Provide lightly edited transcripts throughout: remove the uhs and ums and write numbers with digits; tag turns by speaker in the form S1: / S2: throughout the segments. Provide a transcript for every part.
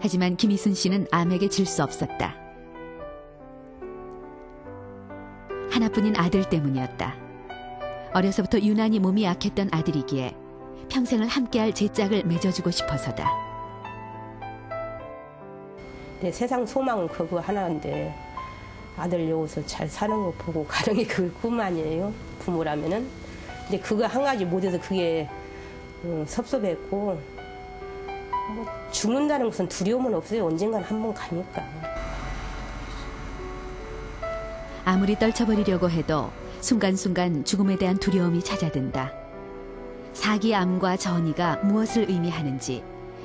S1: 하지만 김희순 씨는 암에게 질 수 없었다. 하나뿐인 아들 때문이었다. 어려서부터 유난히 몸이 약했던 아들이기에 평생을 함께할 제짝을 맺어주고 싶어서다.
S2: 내 세상 소망은 그거 하나인데 아들 여기서 잘 사는 거 보고 가는 게 그 꿈 아니에요? 부모라면은. 근데 그거 한 가지 못해서 그게 섭섭했고 뭐 죽는다는 것은 두려움은 없어요. 언젠간 한번 가니까.
S1: 아무리 떨쳐버리려고 해도 순간순간 죽음에 대한 두려움이 찾아든다. 사기암과 전이가 무엇을 의미하는지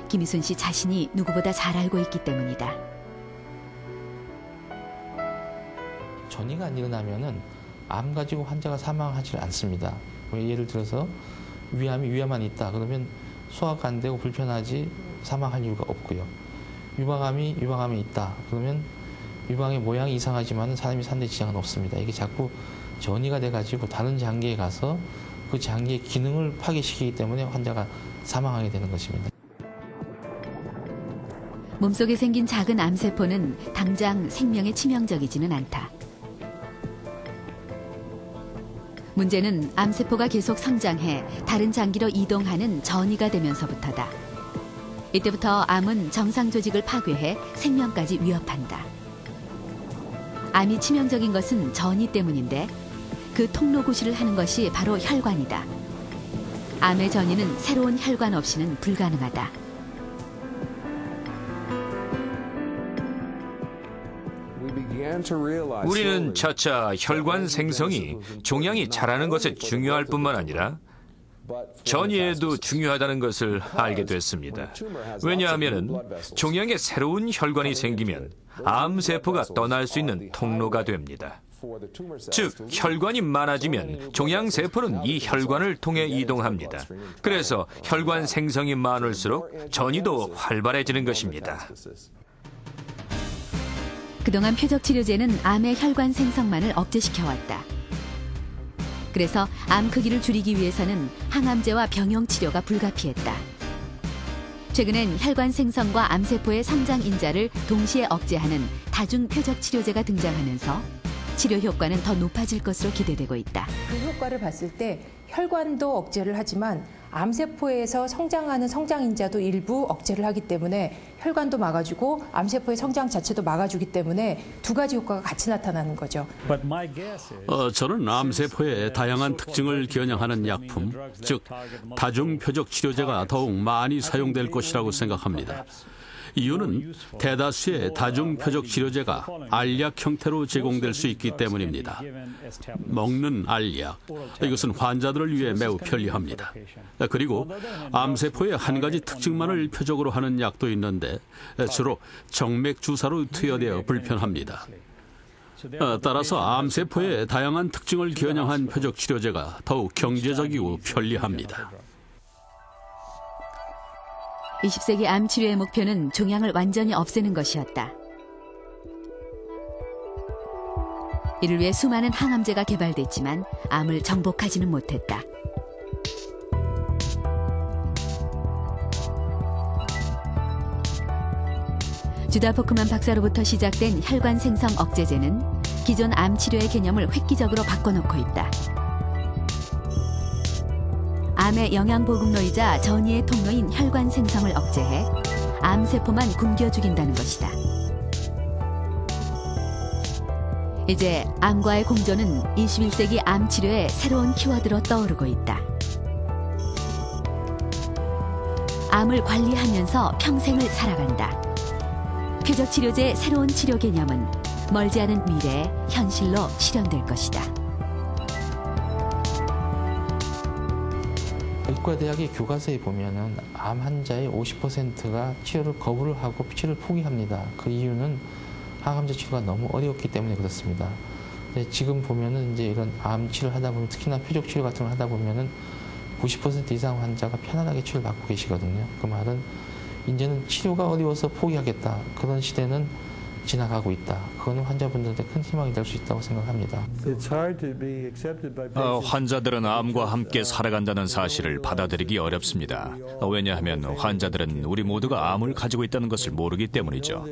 S1: 김희순 씨 자신이 누구보다 잘 알고 있기 때문이다.
S3: 전이가 안 일어나면은 암 가지고 환자가 사망하지 않습니다. 예를 들어서 위암만 있다 그러면 소화가 안 되고 불편하지 사망할 이유가 없고요. 유방암이 있다 그러면 유방의 모양이 이상하지만 사람이 사는 데 지장은 없습니다. 이게 자꾸 전이가 돼가지고 다른 장기에 가서 그 장기의 기능을 파괴시키기 때문에 환자가 사망하게 되는 것입니다.
S1: 몸속에 생긴 작은 암세포는 당장 생명에 치명적이지는 않다. 문제는 암세포가 계속 성장해 다른 장기로 이동하는 전이가 되면서부터다. 이때부터 암은 정상 조직을 파괴해 생명까지 위협한다. 암이 치명적인 것은 전이 때문인데 그 통로 구실을 하는 것이 바로 혈관이다. 암의 전이는 새로운 혈관 없이는 불가능하다.
S4: 우리는 차차 혈관 생성이 종양이 자라는 것에 중요할 뿐만 아니라 전이에도 중요하다는 것을 알게 됐습니다. 왜냐하면 종양에 새로운 혈관이 생기면 암세포가 떠날 수 있는 통로가 됩니다. 즉, 혈관이 많아지면 종양세포는 이 혈관을 통해 이동합니다. 그래서 혈관 생성이 많을수록 전이도 활발해지는 것입니다.
S1: 그동안 표적치료제는 암의 혈관 생성만을 억제시켜왔다. 그래서 암 크기를 줄이기 위해서는 항암제와 병용치료가 불가피했다. 최근엔 혈관 생성과 암세포의 성장 인자를 동시에 억제하는 다중표적치료제가 등장하면서 치료 효과는 더 높아질 것으로 기대되고 있다.
S5: 그 효과를 봤을 때 혈관도 억제를 하지만 암세포에서 성장하는 성장인자도 일부 억제를 하기 때문에 혈관도 막아주고 암세포의 성장 자체도 막아주기 때문에 두 가지 효과가 같이 나타나는 거죠.
S6: 저는 암세포의 다양한 특징을 겨냥하는 약품, 즉 다중표적 치료제가 더욱 많이 사용될 것이라고 생각합니다. 이유는 대다수의 다중표적 치료제가 알약 형태로 제공될 수 있기 때문입니다. 먹는 알약, 이것은 환자들을 위해 매우 편리합니다. 그리고 암세포의 한 가지 특징만을 표적으로 하는 약도 있는데 주로 정맥 주사로 투여되어 불편합니다. 따라서 암세포의 다양한 특징을 겨냥한 표적 치료제가 더욱 경제적이고 편리합니다.
S1: 20세기 암 치료의 목표는 종양을 완전히 없애는 것이었다. 이를 위해 수많은 항암제가 개발됐지만 암을 정복하지는 못했다. 주다 포크만 박사로부터 시작된 혈관 생성 억제제는 기존 암 치료의 개념을 획기적으로 바꿔놓고 있다. 암의 영양보급로이자 전이의 통로인 혈관 생성을 억제해 암세포만 굶겨 죽인다는 것이다. 이제 암과의 공존은 21세기 암 치료의 새로운 키워드로 떠오르고 있다. 암을 관리하면서 평생을 살아간다. 표적치료제의 새로운 치료 개념은 멀지 않은 미래에 현실로 실현될 것이다.
S3: 의과대학의 교과서에 보면은 암 환자의 50%가 치료를 거부를 하고 치료를 포기합니다. 그 이유는 항암제 치료가 너무 어려웠기 때문에 그렇습니다. 근데 지금 보면은 이제 이런 암 치료를 하다 보면 특히나 표적 치료 같은 걸 하다 보면은 90% 이상 환자가 편안하게 치료를 받고 계시거든요. 그 말은 이제는 치료가 어려워서 포기하겠다. 그런 시대는 지나가고 있다. 그거는 환자분들한테 큰 희망이 될 수 있다고 생각합니다.
S4: 환자들은 암과 함께 살아간다는 사실을 받아들이기 어렵습니다. 왜냐하면 환자들은 우리 모두가 암을 가지고 있다는 것을 모르기 때문이죠.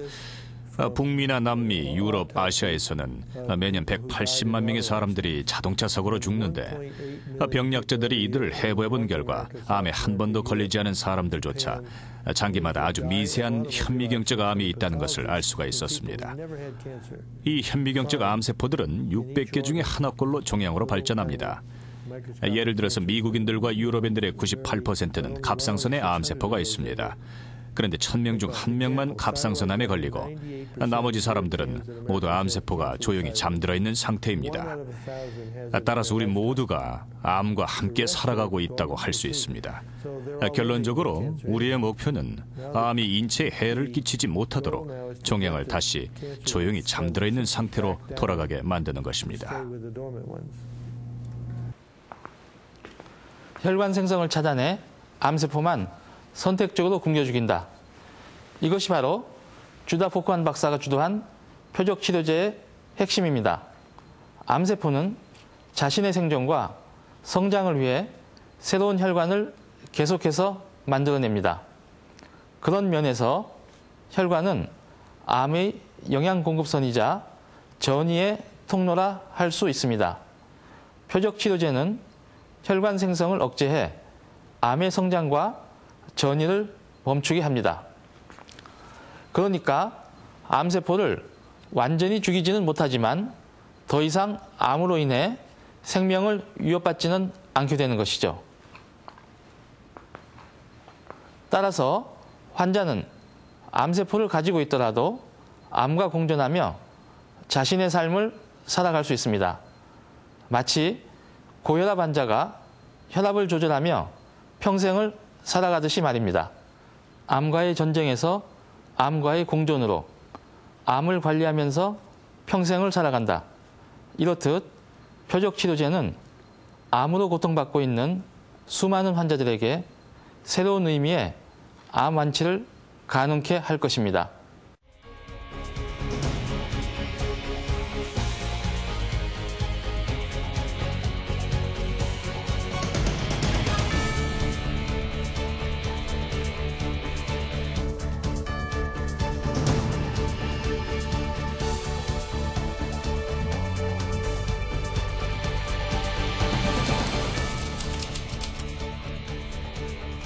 S4: 북미나 남미, 유럽, 아시아에서는 매년 180만 명의 사람들이 자동차 사고로 죽는데 병약자들이 이들을 해부해본 결과 암에 한 번도 걸리지 않은 사람들조차 장기마다 아주 미세한 현미경적 암이 있다는 것을 알 수가 있었습니다. 이 현미경적 암세포들은 600개 중에 하나꼴로 종양으로 발전합니다. 예를 들어서 미국인들과 유럽인들의 98%는 갑상선에 암세포가 있습니다. 그런데 1000명 중 1명만 갑상선암에 걸리고 나머지 사람들은 모두 암세포가 조용히 잠들어 있는 상태입니다. 따라서 우리 모두가 암과 함께 살아가고 있다고 할 수 있습니다. 결론적으로 우리의 목표는 암이 인체에 해를 끼치지 못하도록 종양을 다시 조용히 잠들어 있는 상태로 돌아가게 만드는 것입니다.
S3: 혈관 생성을 차단해 암세포만 선택적으로 굶겨 죽인다. 이것이 바로 주다 포크한 박사가 주도한 표적 치료제의 핵심입니다. 암세포는 자신의 생존과 성장을 위해 새로운 혈관을 계속해서 만들어냅니다. 그런 면에서 혈관은 암의 영양 공급선이자 전이의 통로라 할 수 있습니다. 표적 치료제는 혈관 생성을 억제해 암의 성장과 전이를 멈추게 합니다. 그러니까 암세포를 완전히 죽이지는 못하지만 더 이상 암으로 인해 생명을 위협받지는 않게 되는 것이죠. 따라서 환자는 암세포를 가지고 있더라도 암과 공존하며 자신의 삶을 살아갈 수 있습니다. 마치 고혈압 환자가 혈압을 조절하며 평생을 살아가듯이 말입니다. 암과의 전쟁에서 암과의 공존으로 암을 관리하면서 평생을 살아간다. 이렇듯 표적 치료제는 암으로 고통받고 있는 수많은 환자들에게 새로운 의미의 암 완치를 가능케 할 것입니다.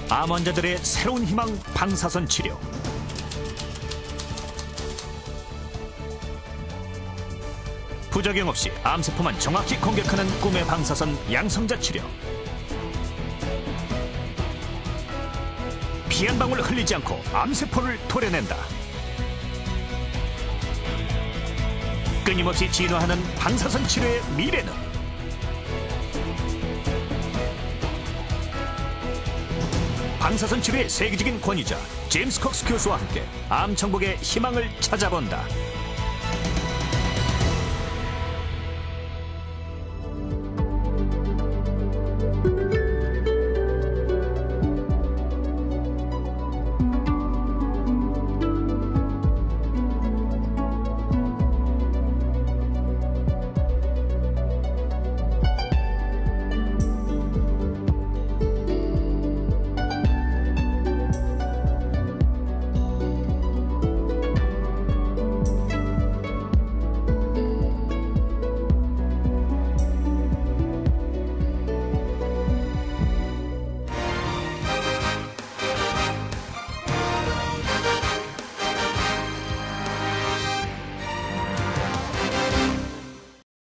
S4: 암 환자들의 새로운 희망, 방사선 치료. 부작용 없이 암세포만 정확히 공격하는 꿈의 방사선 양성자 치료. 피 한 방울 흘리지 않고 암세포를 도려낸다. 끊임없이 진화하는 방사선 치료의 미래는? 방사선 치료의 세계적인 권위자 제임스 콕스 교수와 함께 암 정복의 희망을 찾아본다.